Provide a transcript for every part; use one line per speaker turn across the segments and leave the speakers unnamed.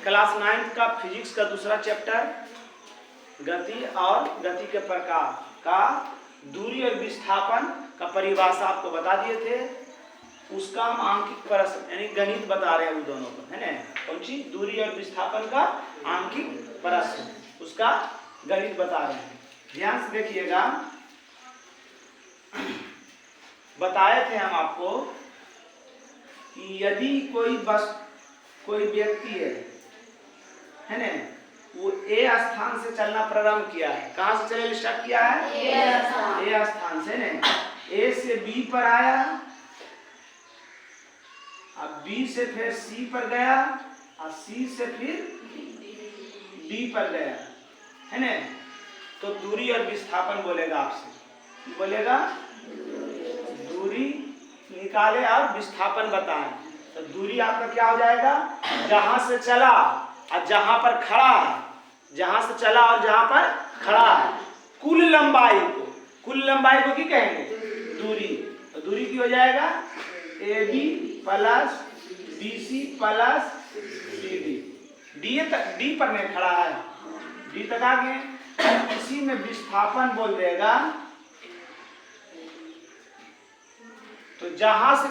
Class 9 का physics का दूसरा चैप्टर गति और गति के प्रकार का दूरी और विस्थापन का परिभाषा आपको बता दिए थे। उसका हम आंकिक प्रश्न यानी गणित बता रहे हैं उन दोनों को, है ना। कौन सी? दूरी और विस्थापन का आंकिक प्रश्न, उसका गणित बता रहे हैं। ध्यान से देखिएगा। बताए थे हम आपको कि यदि कोई व्यक्ति है ना, वो ए स्थान से चलना प्रारंभ किया है। कहाँ से चलना स्टार्ट किया है? ए स्थान से ना। ए से बी पर आया, अब बी से फिर सी पर गया, और सी से फिर डी पर गया, है ना। तो दूरी और विस्थापन बोलेगा आपसे, बोलेगा दूरी निकाले और विस्थापन बताएं। तो दूरी आपका क्या हो जाएगा? जहां से चला और जहां पर खड़ा है, जहां से चला और जहां पर खड़ा है, कुल लंबाई को की कहेंगे दूरी। तो दूरी की हो जाएगा AB plus BC plus CD। D पर नहीं खड़ा है, डी तक आ गए। इसी में विस्थापन बोल देगा। तो जहां से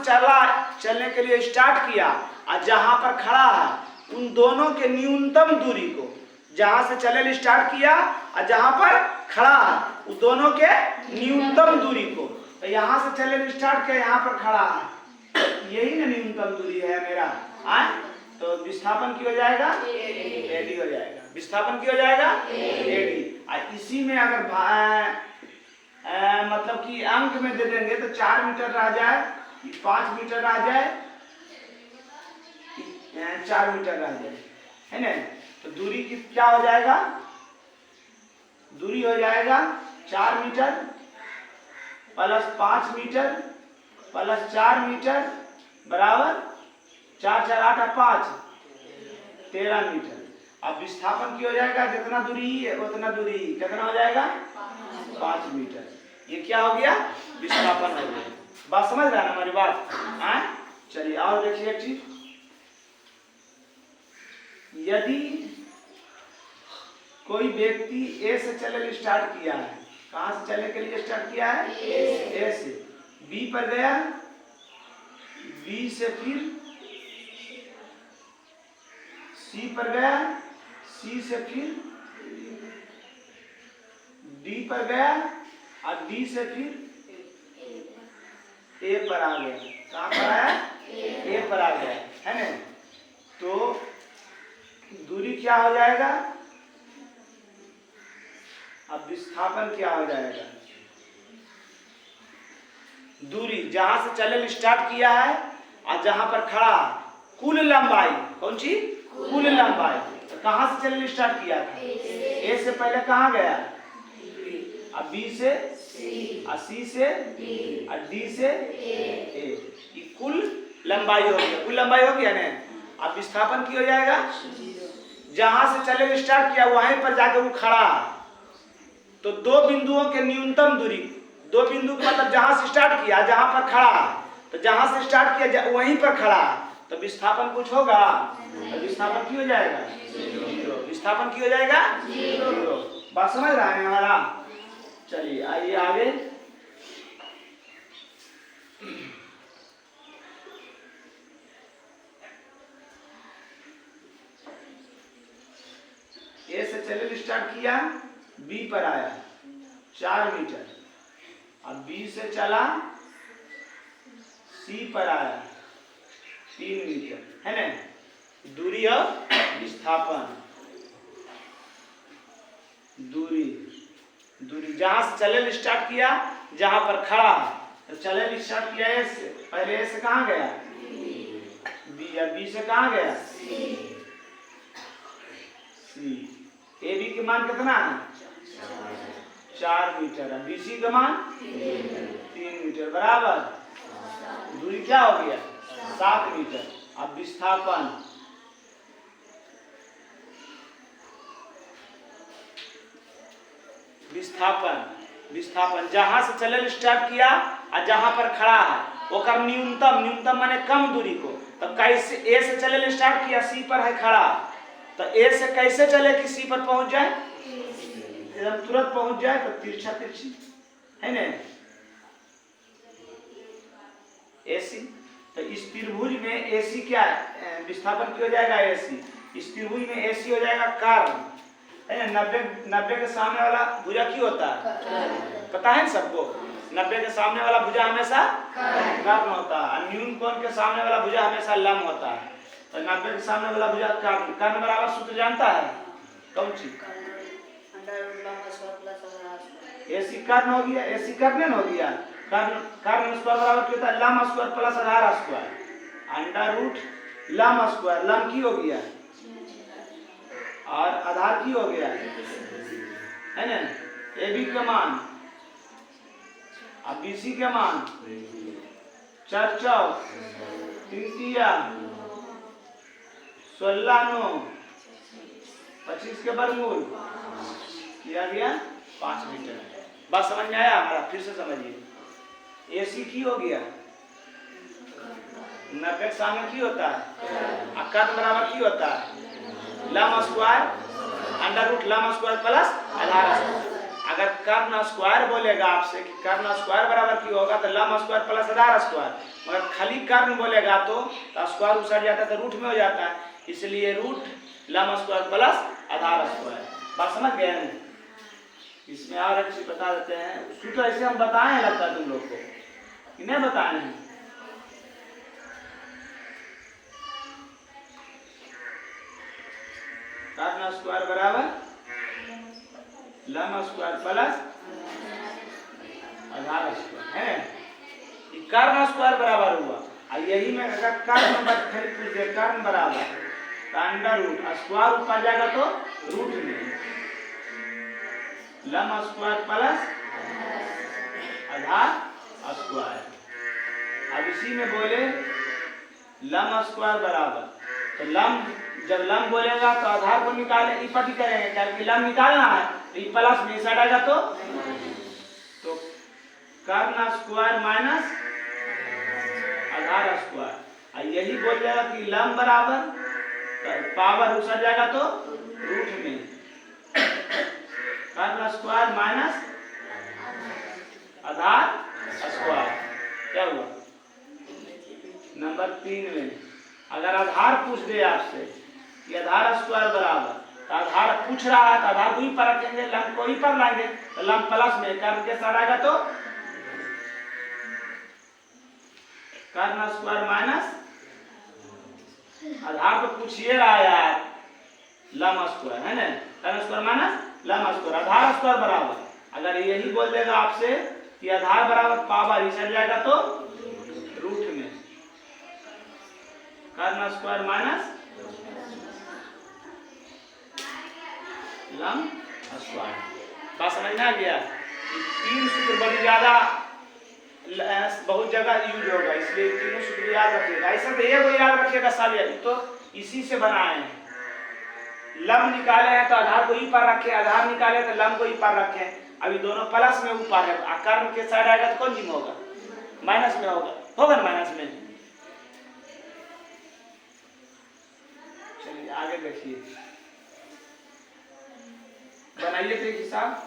चलने के लिए स्टार्ट किया और जहां पर खड़ा है, उन दोनों के न्यूनतम दूरी को, जहां से चलने स्टार्ट किया और जहां पर खड़ा है, उन दोनों के न्यूनतम दूरी को। तो यहां से चलने स्टार्ट किया, यहां पर खड़ा है, यही ना न्यूनतम दूरी है मेरा। तो विस्थापन की हो जाएगा AD हो जाएगा। विस्थापन की हो जाएगा AD। इसी में अगर मतलब कि अंक में दे देंगे तो 4 मीटर रह जाए, 5 मीटर रह जाए, 4 मीटर रह जाए, है ना। तो दूरी की क्या हो जाएगा? दूरी हो जाएगा 4 metre plus 5 metre plus 4 metre बराबर 4 4 8 5 13 मीटर। अब विस्थापन की हो जाएगा जितना दूरी है उतना दूरी, कितना हो जाएगा? 5 मीटर। ये क्या हो गया? विस्थापन हो गया। बात समझ रहा है हमारी बात? चलिए और देखिए एक चीज। यदि कोई व्यक्ति ए से चलने स्टार्ट किया है, कहां से चलने के लिए स्टार्ट किया है? ए से बी पर गया, बी से फिर सी पर गया, सी से फिर डी पर गया, और डी से फिर ए पर आ गया। कहां पर आया? ए पर आ गया, है ना। तो दूरी क्या हो जाएगा? अब विस्थापन क्या हो जाएगा? दूरी जहां से चलने स्टार्ट किया है और जहां पर खड़ा है, कुल लंबाई। कौन सी? कुल लंबाई। तो कहां से चलने स्टार्ट किया था? ए से पहले कहां गया? अब बी से और सी से और डी से ए। कुल लंबाई हो गया। कुल लंबाई हो गया ना। अब विस्थापन की हो जाएगा? जहां से चलने स्टार्ट किया वहीं पर जाकर वो खड़ा है। तो दो बिंदुओं के न्यूनतम दूरी, दो बिंदु मतलब जहां से स्टार्ट किया जहां पर खड़ा है, तो जहां से स्टार्ट किया वहीं पर खड़ा है, तो विस्थापन कुछ होगा? तो विस्थापन की हो जाएगा 0। विस्थापन की हो जाएगा 0। बात समझ रहा है हमारा? चलिए आइए आगे। ए से चलने स्टार्ट किया, बी पर आया 4 मीटर, अब बी से चला, सी पर आया 3 मीटर, है ना। दूरी और विस्थापन। दूरी जहां से चलने स्टार्ट किया जहां पर खड़ा है, तो चलने स्टार्ट किया ए से, पहले ए से कहां गया? बी। या बी से कहां गया? सी। ए बी के मान कितना है? 4 मीटर। है BC का मान 3 मीटर बराबर दूरी क्या हो गया? 7 मीटर। अब विस्थापन जहां से चलने स्टार्ट किया और जहां पर खड़ा है वो कर न्यूनतम माने कम दूरी को। तो कैसे? ए से चलने स्टार्ट किया, सी पर है खड़ा, तो ए से कैसे चले कि सी पर पहुंच जाए, एकदम तुरंत पहुंच जाए, तो तिरछा तिरछी है ना एसी। तो इस त्रिभुज में एसी क्या विस्थापन किया जाएगा, एसी। इस त्रिभुज में एसी हो जाएगा कर्ण, है ना। 90 के सामने वाला भुजा की होता है, पता है सबको। 90 के सामने वाला भुजा हमेशा कर्ण होता है, न्यून कोण के सामने वाला भुजा हमेशा लंब होता है। तो 90 के सामने वाला भुजा कर्ण, कर्ण बराबर सूत्र जानता है कौन सी, एसी कर्ण हो गया, एसी कर्ण हो गया। कर्ण स्क्वायर बराबर क्या होता है, लंब स्क्वायर प्लस आधार स्क्वायर, अंडर रूट लंब स्क्वायर, लंब की हो गया और आधार की हो गया, है ना। ए बी का मान अब बी सी का मान 4 चौक 3 तिया 16 9 25 के वर्गमूल किया गया 5 मीटर। बात समझ में आया हमारा, फिर से समझिए। एसी की हो गया 90 सामने की होता है, कर्ण बराबर की होता है लंब स्क्वायर अंडर रूट लंब स्क्वायर प्लस आधार स्क्वायर। अगर कर्ण स्क्वायर बोलेगा आपसे कि कर्ण स्क्वायर बराबर की होगा तो लंब स्क्वायर प्लस आधार स्क्वायर, मगर खाली कर्ण बोलेगा तो स्क्वायर उछड़ जाता है तो रूट में हो जाता है, इसलिए रूट लंब स्क्वायर प्लस आधार स्क्वायर। बात समझ गए हैं। इसमें और एक चीज बता देते हैं, सूत्र ऐसे हम बताए हैं लगता है तुम लोग को कि नहीं बताए हैं। कर्ण स्क्वायर बराबर लंब स्क्वायर प्लस आधार स्क्वायर है। कर्ण स्क्वायर बराबर हुआ, और यही में अगर कर्ण नंबर खाली पूछ दे कर्ण बराबर तो अंडर रूट स्क्वायर ऊपर जाएगा तो रूट में लंब स्क्वायर प्लस आधार स्क्वायर। अब इसी में बोले लंब स्क्वायर बराबर, तो लंब जब लंब बोलेगा तो आधार को निकाले इपटी करेंगे, क्योंकि लंब निकालना है तो ई प्लस में इस आएगा तो कर्ण स्क्वायर माइनस आधार स्क्वायर, और यही बोल जाएगा कि लंब बराबर तो पावर उस जाएगा तो रूट में कर्ण स्क्वायर माइनस आधार स्क्वायर। क्या हुआ नंबर 3 में अगर आधार पूछ दे आपसे कि आधार स्क्वायर बराबर, तो आधार पूछ रहा है तो आधार को ही पर रखेंगे, लंब को ही पर लाएंगे, तो लंब प्लस में कर्ण के साथ आएगा तो कर्ण स्क्वायर माइनस आधार तो पूछिए रहा यार लंब स्क्वायर है ना, कर्ण स्क्वायर माइनस लंब स्क्वायर आधार स्क्वायर बराबर। अगर यही बोल देगा आपसे कि आधार बराबर पावर इस जाएगा तो रूट में कर्ण स्क्वायर माइनस लंब स्क्वायर। बात समझ में आ गया। 3 सूत्र बड़ी ज्यादा बहुत जगह यूज होगा, इसलिए तीनों सूत्र याद रखिएगा। ऐसा तो ये कोई याद रखिएगा सब, तो इसी से बनाए हैं। लंब निकाले हैं तो आधार को ही पर रखे, आधार निकाले तो लंब को ही पर रखे। अभी दोनों प्लस में ऊपर है, कर्ण के साइड आएगा तो कौन जी में होगा, माइनस में होगा ना माइनस में। चलिए आगे देखिए, बनाइए तो एक हिसाब।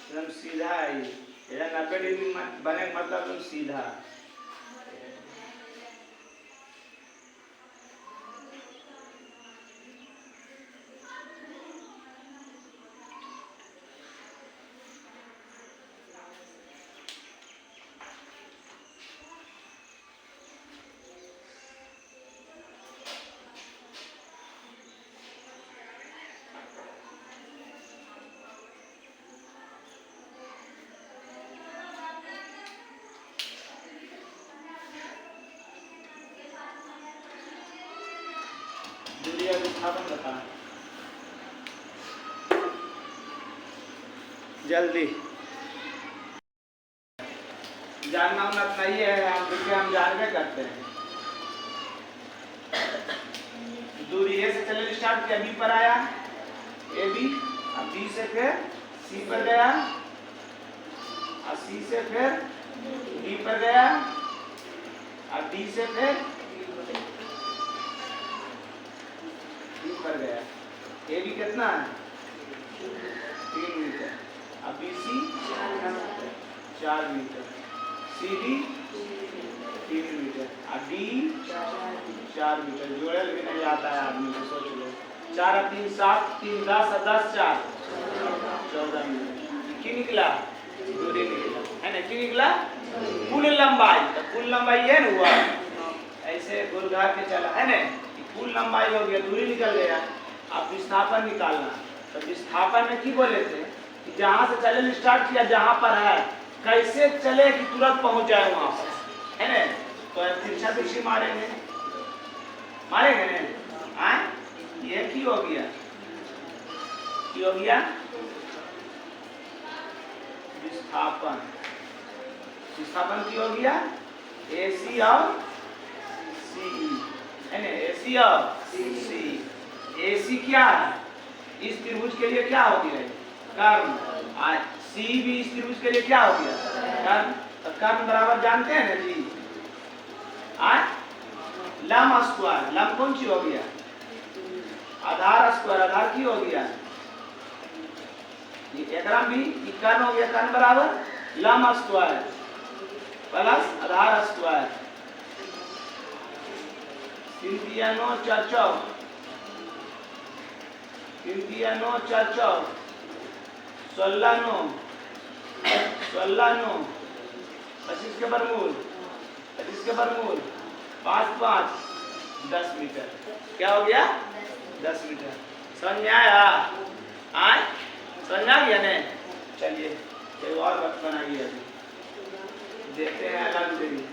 एकदम सीधा है, 90 डिग्री बने मतलब एकदम सीधा। दूरी और विस्थापन बताएं जल्दी। जानना उतना इतना ही है, हम जानवे करते हैं। दूरी ए से चले स्टार्ट किया, बी पर आया ए बी, अब बी से फिर सी पर गया, और सी से फिर डी पर गया, और डी से फिर डी पर गया। ए बी कितना है 3 मीटर, अब B C 4 metre, C D 3 metre, और डी 4 मीटर। जोड़े भी नहीं आता है आदमी को, सोच लो। 4 और 3 7, 3 10 और 10 4 14 मीटर। की निकला दूरी निकला है ना, की निकला कुल लंबाई। तो कुल लंबाई है ना हुआ, ऐसे गुरघा के चला है ना, कुल लंबाई हो गया, दूरी निकल गया। अब विस्थापन निकालना, तो विस्थापन में की बोले थे कि जहाँ से चले स्टार्ट किया, जहाँ पर है कैसे चले कि तुरंत पहुंच जाए वहां पर, है ना। तो तिरछा तिरछी मारेंगे ना, आए ये की हो गया, की हो गया विस्थापन। विस्थापन की हो गया AC और CE, है ना, AC और CE। AC क्या है, इस त्रिभुज के लिए क्या हो गया कर्ण, और CE भी इस त्रिभुज के लिए क्या हो गया कर्ण। तो कर्ण बराबर जानते हैं ना जी, लंब स्क्वायर, लंब कौन सी हो गया आधार स्क्वायर, आधार की हो गया ये एकराम भी कर्ण हो गया, कर्ण बराबर लंब स्क्वायर प्लस आधार स्क्वायर। 3 3 9 4 4, 3 3 9 4 4, 16 9 16 9, 25 के वर्गमूल 25 के वर्गमूल 5 5 10 मीटर। क्या हो गया 10 मीटर। समझ में आया, आए समझ आ गया ने। चलिए कोई और बात बनाइए, अभी देखते हैं अलग देरी।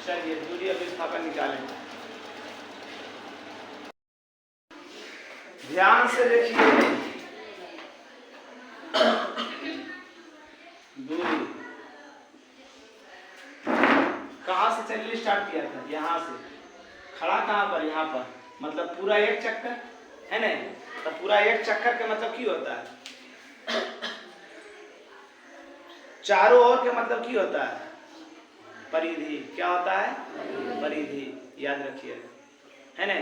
चलिए दूरी और विस्थापन निकालें। ध्यान से देखिए, दूरी कहाँ से चलने स्टार्ट किया था, यहाँ से। खड़ा कहाँ पर, यहाँ पर, मतलब पूरा एक चक्कर है ना। तो पूरा एक चक्कर का मतलब की होता है, चारों ओर के मतलब की होता है परिधि। क्या होता है परिधि, याद रखिए, है ना।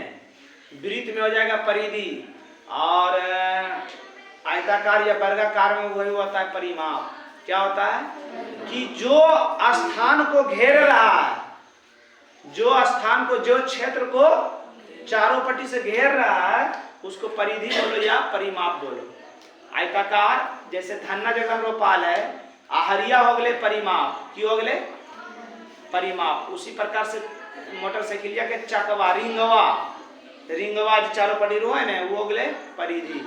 वृत्त में हो जाएगा परिधि, और आयताकार या वर्गाकार में वही होता है परिमाप। क्या होता है कि जो स्थान को घेर रहा है, जो स्थान को, जो क्षेत्र को चारों पट्टी से घेर रहा है, उसको परिधि बोलो या परिमाप बोलो। आयताकार जैसे धन्ना जगह रोपाल है, आहरिया हो गए परिमाप, की हो गए परिमाप। उसी प्रकार से मोटरसाइकिलिया के चकवा, रिंगवा, रिंगवा जो चारों पट्टी रो है ना, वो हो गए परिधि।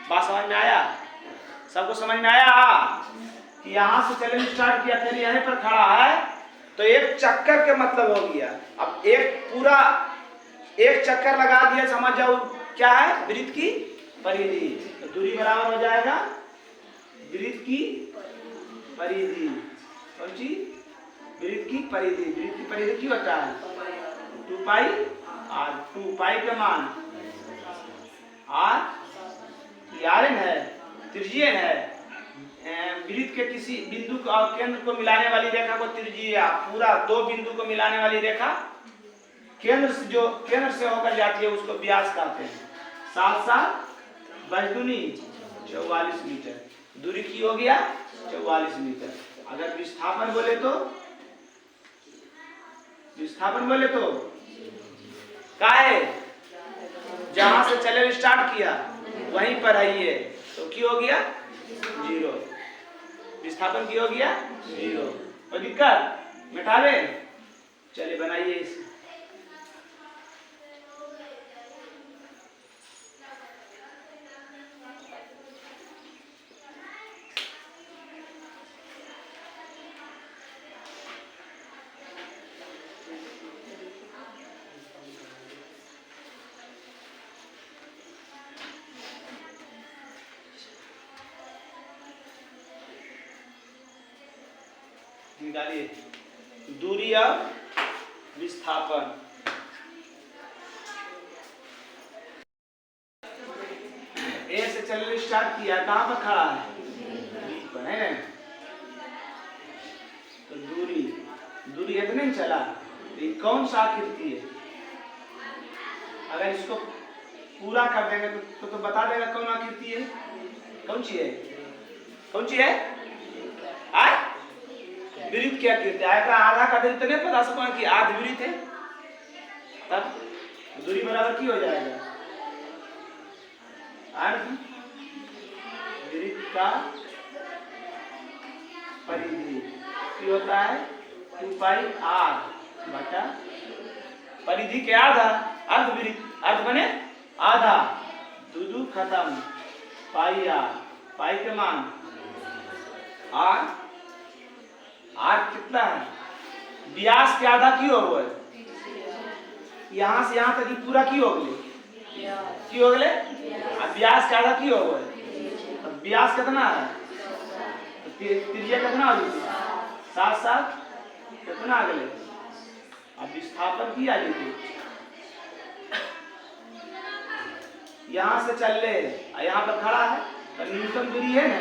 बात समझ में आया, सबको समझ में आया कि यहाँ से चले स्टार्ट किया, फिर यहीं पर खड़ा है, तो एक चक्कर के मतलब हो गया। अब एक पूरा एक चक्कर लगा दिया, समझ जाओ क्या है वृत्त की परिधि। तो दूरी बराबर हो जाएगा वृत्त की परिधि, कौन सी वृत्त की परिधि। वृत्त की परिधि की होता है 2 पाई, और 2 पाई का मान आर एन है, त्रिज्यन है। वृत्त के किसी बिंदु को और केंद्र को मिलाने वाली रेखा को त्रिज्या, पूरा 2 बिंदु को मिलाने वाली रेखा केंद्र से होकर जाती है उसको व्यास कहते हैं। 7 7 22 44 मीटर दूरी की हो गया 44 मीटर। अगर विस्थापन बोले तो का है जहां से चले स्टार्ट किया वहीं पर है ये, तो की हो गया 0। विस्थापन की हो गया 0। और दिक्कत मिटावे, चलिए बनाइए इसे। निकालिए दूरी और विस्थापन। ए से चलने स्टार्ट किया, कहां पर खड़ा है बी पर है ना, तो दूरी इतने चला, ये कौन सा आकृति है? अगर इसको पूरा कर देंगे तो बता देगा कौन आकृति है, कौन सी है विरुद्ध क्या आकृति है। आधा का दिन तो नहीं पता सको कि आध विरुद्ध है, तब दूरी बराबर की हो जाएगा अर्ध विरुद्ध का परिधि की होता है 2 पाई r बटा परिधि के आधा अर्ध विरुद्ध, अर्ध बने आधा, दू खत्म पाई r, पाई के मान r कितना है, व्यास के आधा की हो गए, यहाँ से यहाँ तक पूरा की हो गए, अब व्यास का आधा की हो गए, व्यास कितना है, त्रिज्या कितना हो गई 7 7 कितना आ गए। अब विस्थापन की आ गई, यहाँ से चल ले, यहाँ पर खड़ा है तो न्यूनतम दूरी है ना,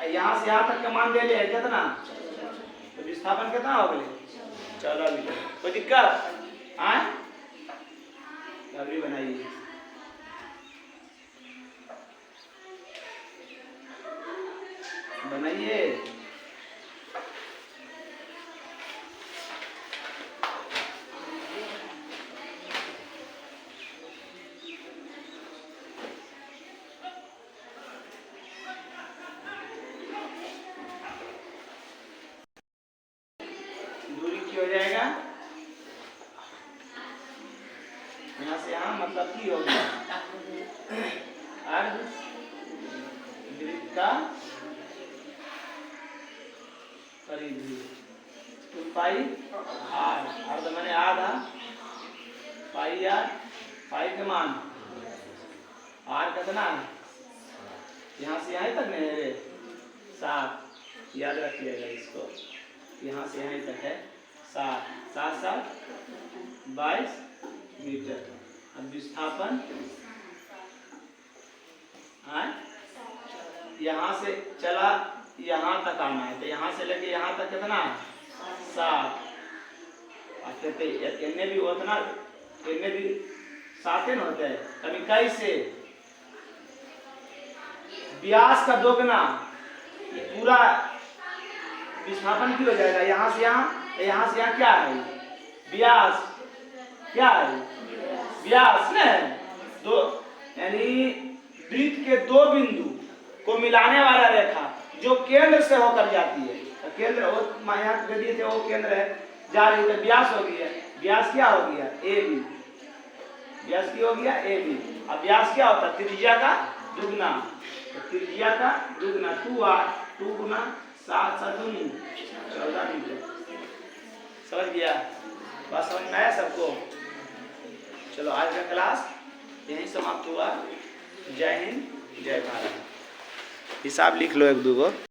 यहाँ से यहाँ तक का मान दे ले कितना, तो विस्थापन कितना हो गए 14 मीटर। कोई दिक्कत अभी बनाइए। दूरी की हो जाएगा यहाँ से यहाँ, मतलब की होगा अर्ध वृत्त का परिधि 2 पाई r, अर्ध माने आधा, पाई r, पाई के मान r कितना है, यहाँ से यहाँ तक नहीं है 7, याद रखिएगा इसको, यहाँ से यहाँ तक है 7 7 7 22 मीटर। अब विस्थापन यहाँ से चला यहाँ तक आना है, तो यहाँ से लेके यहाँ तक कितना 7, इतने भी उतना, इतने भी 7 न होते हैं, कभी कैसे व्यास का दोगुना, ये पूरा विस्थापन की हो जाएगा, यहाँ से यहाँ क्या है व्यास, क्या है व्यास न दो, यानी वृत्त के 2 बिंदु को मिलाने वाला रेखा जो केंद्र से होकर जाती है, तो केंद्र यहाँ दिए थे वो केंद्र है, जा रही है व्यास हो गया, व्यास क्या हो गया ए बी, व्यास की हो गया ए बी। अब व्यास क्या होता है त्रिज्या का दुगना, तो त्रिज्या का दुगना 2r, 2 गुना 7 7 14 मीटर। समझ गया, बात समझ में आया सबको? चलो आज का क्लास यहीं समाप्त हुआ। जय हिंद जय भारत। हिसाब लिख लो 1 2 गो।